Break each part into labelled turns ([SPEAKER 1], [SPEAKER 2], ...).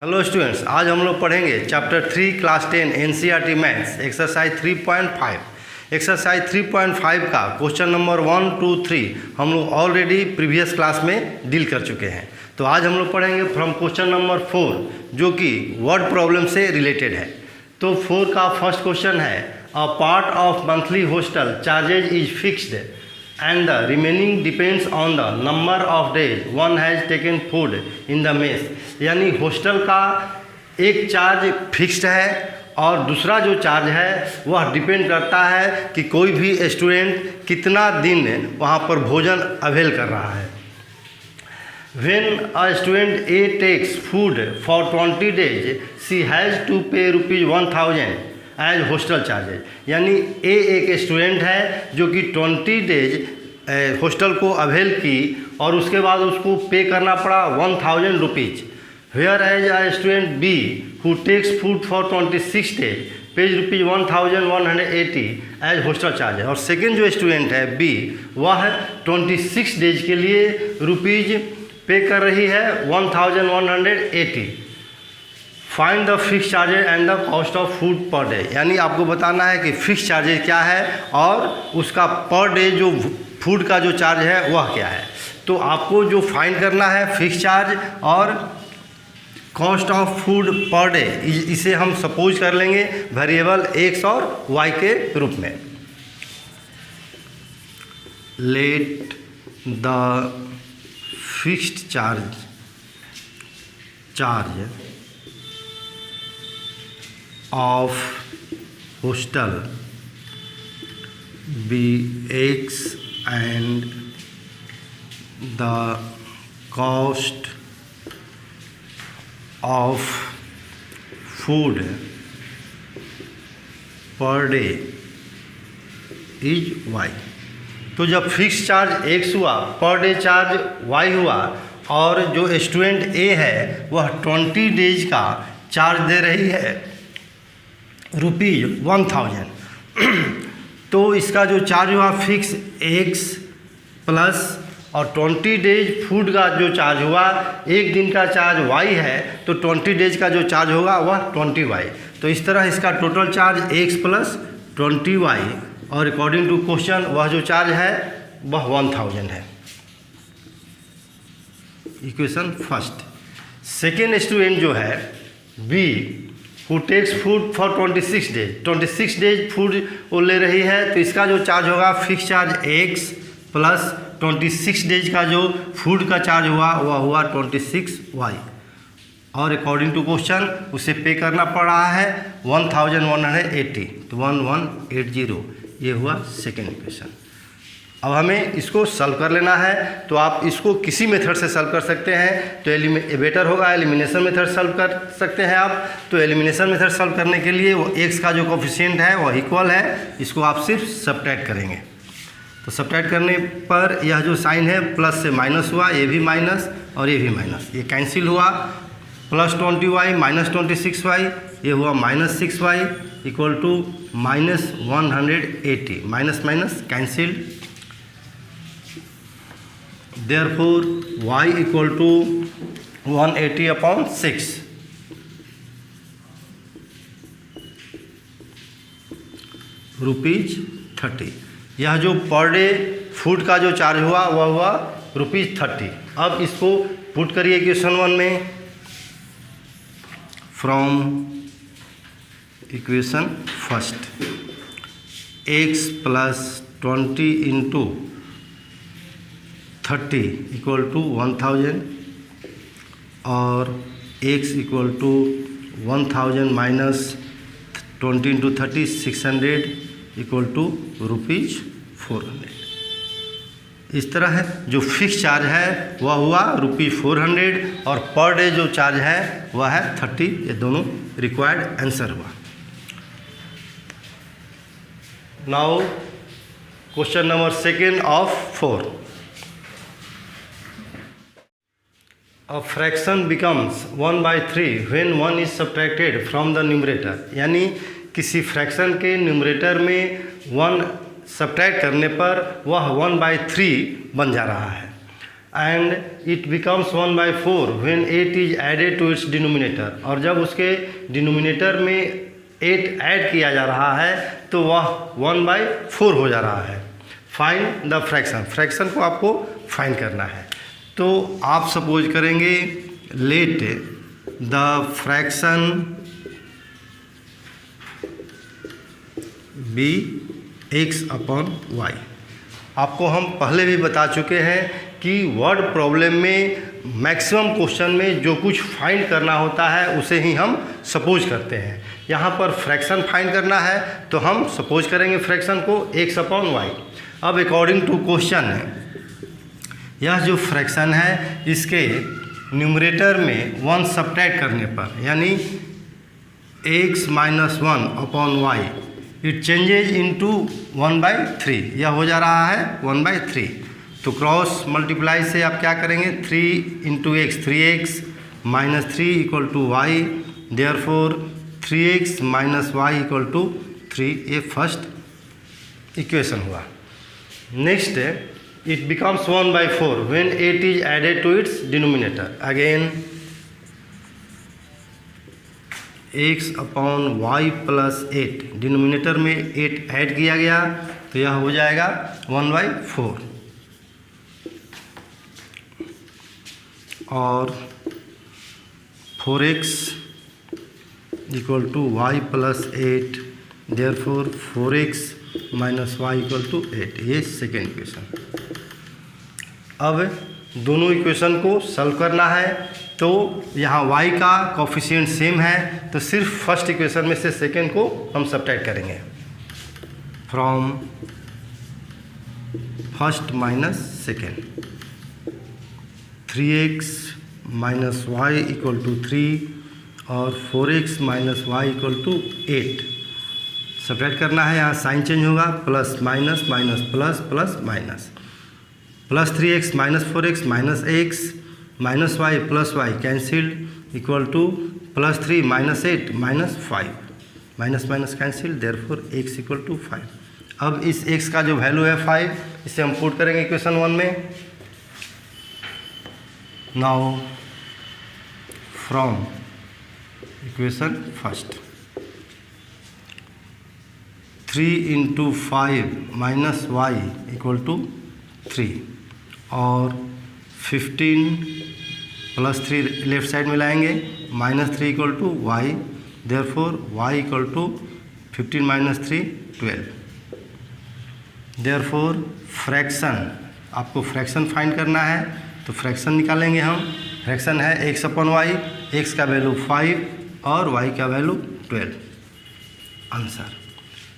[SPEAKER 1] Hello students, आज हम लोग पढ़ेंगे chapter 3 class 10 NCERT maths exercise 3.5। Exercise 3.5 का क्वेश्चन नंबर 1 2 3 हम लोग ऑलरेडी प्रीवियस क्लास में डील कर चुके हैं। तो आज हम लोग पढ़ेंगे फ्रॉम क्वेश्चन नंबर 4 जो कि वर्ड प्रॉब्लम से रिलेटेड है। तो 4 का फर्स्ट क्वेश्चन है, a part of monthly hostel charges is fixed and the remaining depends on the number of days one has taken food in the mess। यानी hostel का एक चार्ज फिक्स्ड है और दूसरा जो चार्ज है वह डिपेंड करता है कि कोई भी स्टूडेंट कितना दिन वहाँ पर भोजन अवेल कर रहा है। When a student A takes food for 20 days, she has to pay ₹1000 as hostel charges. यानी ए एक स्टूडेंट है जो कि 20 डेज हॉस्टल को अवेल की और उसके बाद उसको पे करना पड़ा 1000 rupees. Whereas a student B who takes food for 26 days pays ₹1180 as hostel charge है। और सेकेंड जो स्टूडेंट है बी वह 26 डेज के लिए रुपीज़ पे कर रही है 1180। Find the fix charges and the cost of food per day. यानी आपको बताना है कि फिक्स चार्जेज क्या है और उसका पर डे जो फूड का जो चार्ज है वह क्या है। तो आपको जो फाइंड करना है फिक्स चार्ज और cost of food per day, इसे हम सपोज कर लेंगे वेरिएबल एक्स और वाई के रूप में। Let the fixed charge of hostel be x and the cost of food per day is y। तो जब फिक्स चार्ज x हुआ, पर डे चार्ज y हुआ और जो स्टूडेंट A है वह 20 डेज का चार्ज दे रही है ₹1000। तो इसका जो चार्ज हुआ फिक्स x प्लस और 20 डेज फूड का जो चार्ज हुआ, एक दिन का चार्ज y है तो 20 डेज का जो चार्ज होगा वह 20y। तो इस तरह इसका total charge x plus 20y और अकॉर्डिंग टू क्वेश्चन वह जो चार्ज है वह 1000 है। Equation first. सेकेंड स्टूडेंट जो है b who takes food for 26 days food वो ले रही है, तो इसका जो चार्ज होगा fix charge x plus 26 days का जो फूड का चार्ज हुआ वह हुआ 26y और अकॉर्डिंग टू क्वेश्चन उसे पे करना पड़ रहा है 1180। तो 1180 ये हुआ सेकेंड इक्वेशन। अब हमें इसको सॉल्व कर लेना है। तो आप इसको किसी मेथड से सॉल्व कर सकते हैं, तो बेटर होगा एलिमिनेशन मेथड सॉल्व कर सकते हैं आप। तो एलिमिनेशन मेथड सॉल्व करने के लिए वो x का जो कोफिशिएंट है वह इक्वल है, इसको आप सिर्फ सब्ट्रैक्ट करेंगे। तो सब्ट्रैक्ट करने पर यह जो साइन है प्लस से माइनस हुआ, ये भी माइनस और ये भी माइनस, ये कैंसिल हुआ। प्लस 20y माइनस 26y ये हुआ minus 6y equal to minus 180। Minus minus cancel, therefore y equal to 180/6। ₹30। यह जो पर डे फूड का जो चार्ज हुआ वह हुआ ₹30। अब इसको पुट करिए इक्वेशन 1 में। From equation first x plus 20 into 30 equal to 1000 और x equal to 1000 minus 20 into 30 600 equal to ₹400। इस तरह है जो फिक्स चार्ज है वह हुआ ₹400 और पर डे जो चार्ज है वह है 30। ये दोनों रिक्वायर्ड आंसर हुआ। Now question number second of 4। A fraction becomes 1/3 when 1 is subtracted from the numerator। यानी किसी फ्रैक्शन के न्यूमरेटर में 1 सब्ट्रैक्ट करने पर वह 1/3 बन जा रहा है। And it becomes 1/4 when 8 is added to its denominator, और जब उसके डिनोमिनेटर में 8 ऐड किया जा रहा है तो वह 1/4 हो जा रहा है। फाइंड द फ्रैक्शन, फ्रैक्शन को आपको फाइंड करना है। तो आप सपोज करेंगे let the fraction B x/y। आपको हम पहले भी बता चुके हैं कि वर्ड प्रॉब्लम में मैक्सिमम क्वेश्चन में जो कुछ फाइंड करना होता है उसे ही हम सपोज करते हैं। यहाँ पर फ्रैक्शन फाइंड करना है तो हम सपोज करेंगे फ्रैक्शन को x/y। अब अकॉर्डिंग टू क्वेश्चन यह जो फ्रैक्शन है इसके न्यूमरेटर में 1 सब्ट्रैक्ट करने पर, यानी x - 1/y it changes into 1/3, यह हो जा रहा है 1/3। तो क्रॉस मल्टीप्लाई से आप क्या करेंगे, 3 × x 3x - 3 = y, therefore 3x - y = 3। ये फर्स्ट इक्वेशन हुआ। Next it becomes 1/4 when 8 is added to its denominator. Again x/y + 8, denominator में 8 ऐड किया गया तो यह हो जाएगा 1/4, और 4x = y + 8, therefore 4x - y = 8। ये सेकेंड इक्वेशन। अब दोनों इक्वेशन को सॉल्व करना है तो यहाँ y का कोफिशिएंट सेम है तो सिर्फ फर्स्ट इक्वेशन में से सेकेंड को हम सब्ट्रैक्ट करेंगे। From first minus second, 3x - y = 3 और 4x - y = 8। सब्ट्रैक्ट करना है, यहाँ साइन चेंज होगा, plus minus minus plus plus minus, plus 3x - 4x - x -y + y cancelled equal two plus 3 - 8 - 5, minus minus cancelled, therefore x = 5। अब इस x का जो value है 5, इसे हम पुट करेंगे इक्वेशन 1 में। Now from equation first, 3 × 5 - y = 3 और 15 + 3 लेफ्ट साइड में लाएंगे, -3 = y, therefore y = 15 - 3 12। Therefore fraction, आपको फ्रैक्शन फाइंड करना है तो फ्रैक्शन निकालेंगे हम। फ्रैक्शन है x/y, x का वैल्यू 5 और y का वैल्यू 12, आंसर।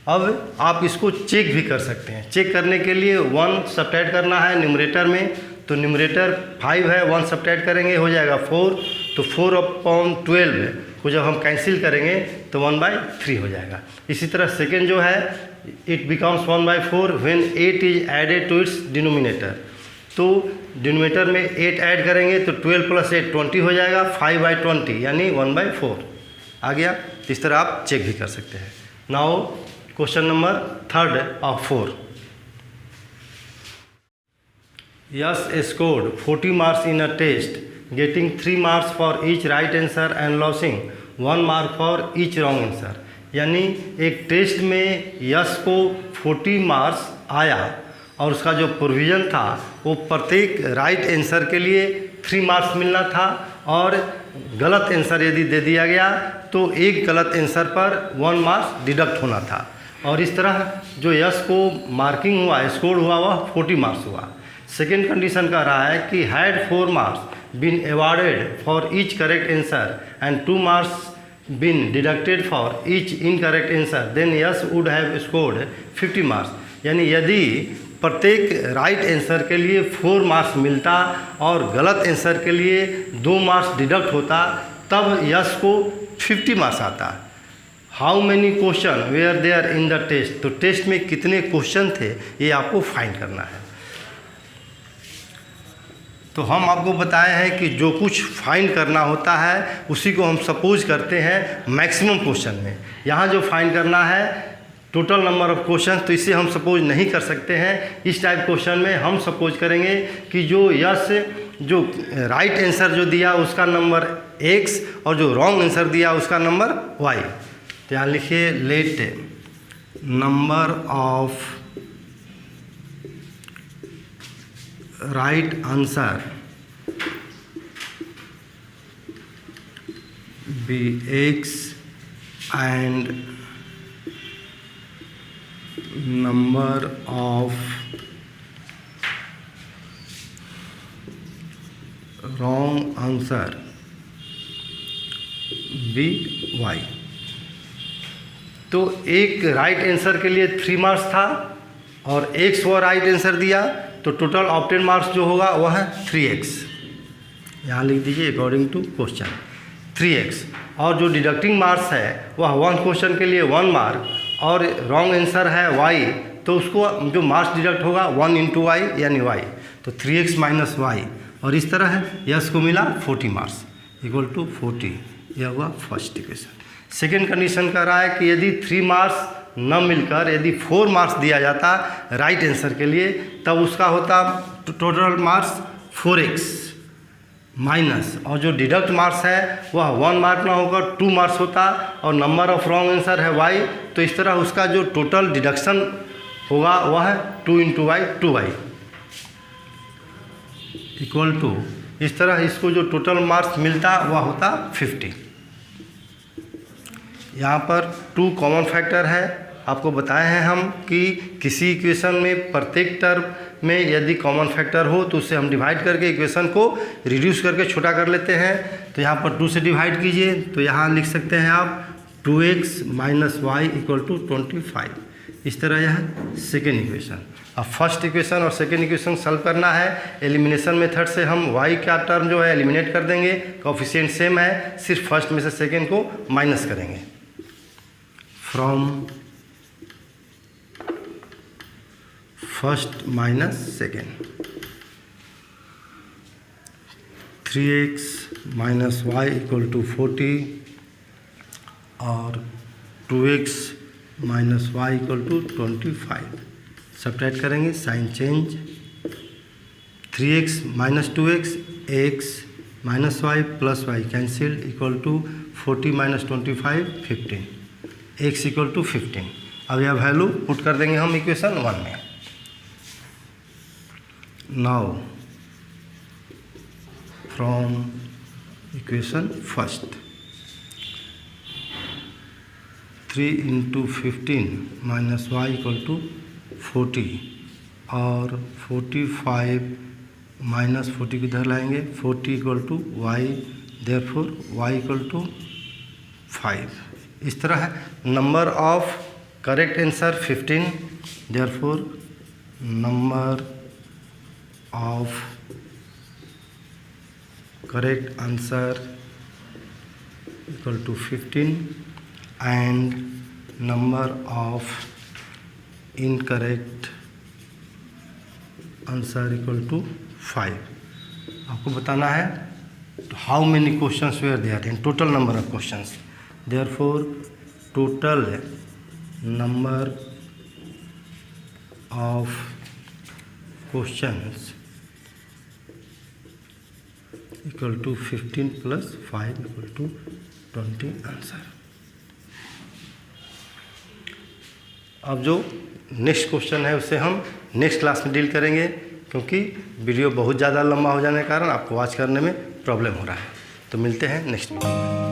[SPEAKER 1] अब आप इसको चेक भी कर सकते हैं। चेक करने के लिए 1 सब्ट्रैक्ट करना है न्यूमरेटर में, तो न्यूमरेटर 5 है, 1 सब्ट्रैक्ट करेंगे हो जाएगा 4, तो 4/12 को जब हम कैंसिल करेंगे तो 1/3 हो जाएगा। इसी तरह सेकेंड जो है it becomes 1/4 when 8 is added to its denominator, तो डिनोमिनेटर में 8 ऐड करेंगे तो 12 + 8 20 हो जाएगा, 5/20 यानी 1/4 आ गया। इस तरह आप चेक भी कर सकते हैं। Now question number 3 of 4। Yes scored 40 marks in a test, getting 3 marks for each right answer and losing 1 mark for each wrong answer। यानी एक टेस्ट में यश को 40 मार्क्स आया और उसका जो प्रोविज़न था वो प्रत्येक राइट आंसर के लिए 3 मार्क्स मिलना था, और गलत आंसर यदि दे दिया गया तो एक गलत आंसर पर 1 मार्क्स डिडक्ट होना था। और इस तरह जो यश को मार्किंग हुआ, स्कोर हुआ, वह 40 मार्क्स हुआ। सेकेंड कंडीशन कह रहा है कि had 4 marks been awarded for each correct answer and 2 marks been deducted for each incorrect answer, then Yash would have scored 50 marks. यानी यदि प्रत्येक राइट आंसर के लिए 4 मार्क्स मिलता और गलत आंसर के लिए 2 मार्क्स डिडक्ट होता तब यश को 50 मार्क्स आता। How many question were there in the test, तो टेस्ट में कितने क्वेश्चन थे ये आपको फाइंड करना है। तो हम आपको बताए हैं कि जो कुछ फाइंड करना होता है उसी को हम सपोज करते हैं मैक्सिमम क्वेश्चन में। यहाँ जो फाइंड करना है टोटल नंबर ऑफ क्वेश्चन, तो इसे हम सपोज नहीं कर सकते हैं। इस टाइप क्वेश्चन में हम सपोज करेंगे कि जो यस जो राइट आंसर जो दिया उसका नंबर x और जो रॉन्ग आंसर दिया उसका नंबर y। तो यहाँ लिखिए let number of right answer be x and number of wrong answer be y। तो एक राइट आंसर के लिए 3 मार्क्स था और x वो राइट आंसर दिया, तो टोटल ऑब्टेन मार्क्स जो होगा वह है 3x। यहाँ लिख दीजिए अकॉर्डिंग टू क्वेश्चन 3x। और जो डिडक्टिंग मार्क्स है वह 1 क्वेश्चन के लिए 1 मार्क और रॉन्ग आंसर है y, तो उसको जो मार्क्स डिडक्ट होगा 1 इंटू y यानी y, तो 3x माइनस वाई। और इस तरह है यस को मिला 40 मार्क्स इक्वल टू 40। यह हुआ फर्स्ट इक्वेशन। सेकेंड कंडीशन कह रहा है कि यदि 3 मार्क्स न मिलकर यदि 4 मार्क्स दिया जाता राइट आंसर के लिए, तब उसका होता टोटल मार्क्स 4x माइनस, और जो डिडक्ट मार्क्स है वह 1 मार्क ना होकर 2 मार्क्स होता और नंबर ऑफ रॉन्ग आंसर है y, तो इस तरह उसका जो टोटल डिडक्शन होगा वह है 2 into Y 2y equal to, इस तरह इसको जो टोटल मार्क्स मिलता वह होता 50। यहाँ पर 2 कॉमन फैक्टर है। आपको बताए हैं हम कि किसी इक्वेशन में प्रत्येक टर्म में यदि कॉमन फैक्टर हो तो उससे हम डिवाइड करके इक्वेशन को रिड्यूस करके छोटा कर लेते हैं। तो यहाँ पर 2 से डिवाइड कीजिए, तो यहाँ लिख सकते हैं आप 2x minus y equal to 25। इस तरह यह सेकेंड इक्वेशन। अब फर्स्ट इक्वेशन और सेकेंड इक्वेशन सॉल्व करना है। एलिमिनेशन मेथड से हम y का टर्म जो है एलिमिनेट कर देंगे, कोएफिशिएंट सेम है, सिर्फ फर्स्ट में से सेकेंड को माइनस करेंगे। From first minus second 3x minus y equal to 40 और 2x minus y equal to 25। Subtract करेंगे, sign change, 3x minus 2x x minus y plus y cancel equal to 40 minus 25 15, x equal to 15। अब यह value put कर देंगे हम equation 1 में। Now from equation first 3 into 15 minus y equal to 40 और 45 minus 40 किधर लाएंगे, 40 equal to y, therefore y equal to 5। इस तरह है number of correct answer 15, therefore number of correct answer equal to 15 and number of incorrect answer equal to 5। आपको बताना है how many questions were there in total number of questions, therefore total number of questions equal to 15 plus 5 equal to 20 answer. अब जो next question है उसे हम next class में deal करेंगे, क्योंकि वीडियो बहुत ज़्यादा लंबा हो जाने के कारण आपको वॉच करने में प्रॉब्लम हो रहा है। तो मिलते हैं नेक्स्ट वीडियो में।